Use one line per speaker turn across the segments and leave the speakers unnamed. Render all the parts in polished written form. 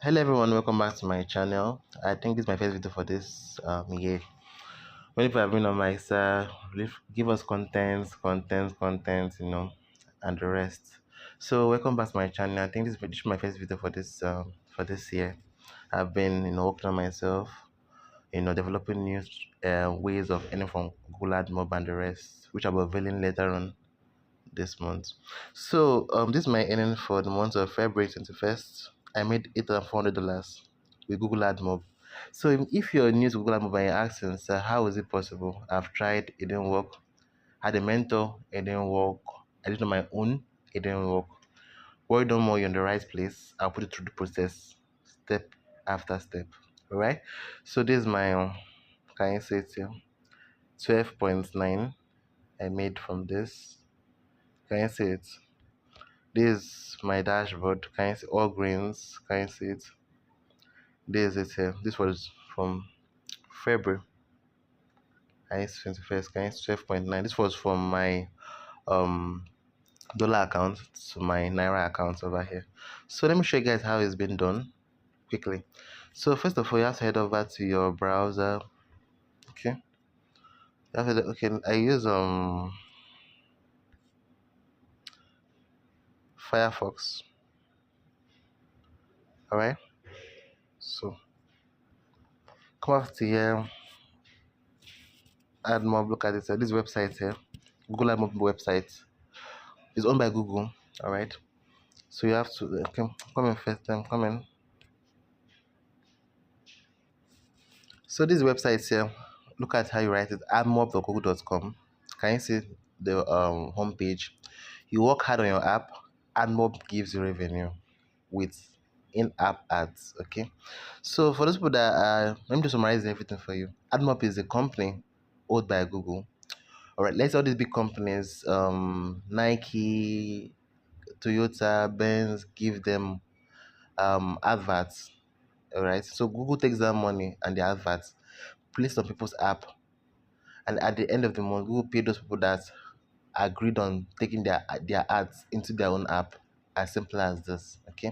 Hello everyone, welcome back to my channel. I think this is my first video for this year. Many people have been on my side, give us content, and the rest. So welcome back to my channel. I think this is my first video for this year. I've been working on myself, developing new ways of earning from Google AdMob and the rest, which I'll be unveiling later on this month. So this is my earning for the month of February 21st. I made $8,400 with Google AdMob. So if you're new to Google AdMob and you're asking, sir, how is it possible? I've tried, it didn't work. Had a mentor, it didn't work. I did it on my own, it didn't work. Worry no more, you're in the right place. I'll put you through the process, step after step. All right. So this is my can you say it here? 12.9 I made from this. Can you see it? This is my dashboard. Can you see all greens? Can you see it? This is it here. This was from February. Can you see 21st? Can you see 12.9? This was from my um dollar account to my naira account over here. So let me show you guys how it's been done quickly. So first of all, you have to head over to your browser. Okay. Okay, I use Firefox. Alright. So come up to here, AdMob, look at it. This website here, Google AdMob website, is owned by Google. Alright. So you have to come in first time, come in. So this website here, look at how you write it, admob.google.com. Can you see the home page? You work hard on your app, AdMob gives you revenue with in-app ads. Okay, so for those people that are, let me just summarize everything for you. AdMob is a company owned by Google. All right, let's all these big companies, Nike, Toyota, Benz, give them adverts. All right, so Google takes that money and the adverts, place on people's app, and at the end of the month, Google pay those people that agreed on taking their ads into their own app. As simple as this. Okay,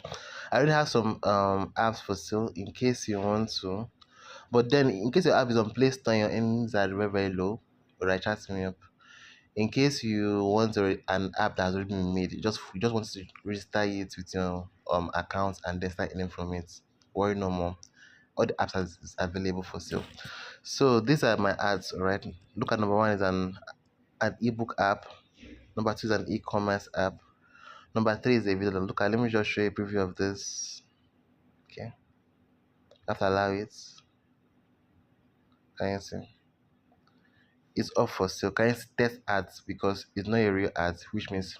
I already have some apps for sale in case you want to, but then in case your app is on Play Store and your earnings are very very low, alright, chat me up. In case you want an app that has already been made, you just want to register it with your account and then start earning from it. Worry no more. All the apps is available for sale. So these are my ads. All right. Look at number one is an ebook app. Number two is an e-commerce app. Number three is a video. Look at. Let me just show you a preview of this. Okay. Have to allow it. Can you see? It's up for sale. Can you see test ads because it's not a real ad, which means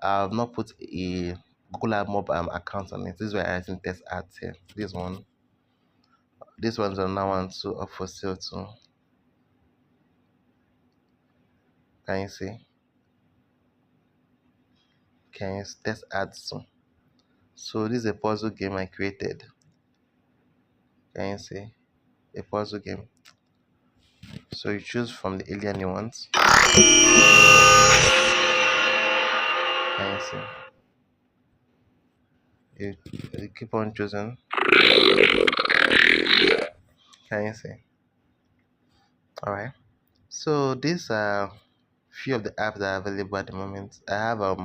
I've not put a Google AdMob account on it. This is why I think test ads here. This one. This one's on now one too, up for sale too. Can you see? Can you test ads too? So this is a puzzle game I created. Can you see? A puzzle game. So you choose from the alien you want. Can you see? You keep on choosing. Can you see? Alright. So these are few of the apps that are available at the moment. I have a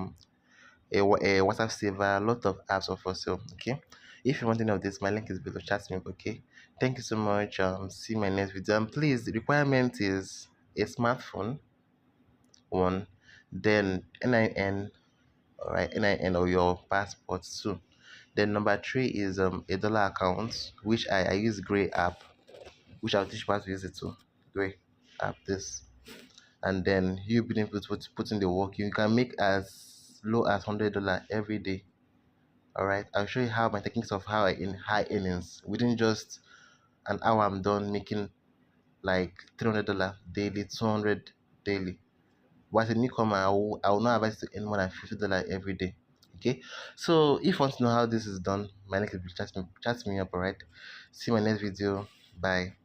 WhatsApp saver, a lot of apps are for sale. Okay. If you want any of this, my link is below. Chat me up. Okay. Thank you so much. See my next video. And please, the requirement is a smartphone, one, then NIN, all right, NIN or your passport too. Then number three is a dollar account, which I use Gray app, which I'll teach you how to use it too. Gray app this, and then you being able to put in the work. You can make as low as $100 every day. All right, I'll show you how my techniques of how I in high earnings within just an hour. I'm done making like $300 daily, 200 daily. But as a newcomer, I will not advise to earn more than $50 every day. Okay, so if you want to know how this is done, my link is chat me up. All right, see my next video. Bye.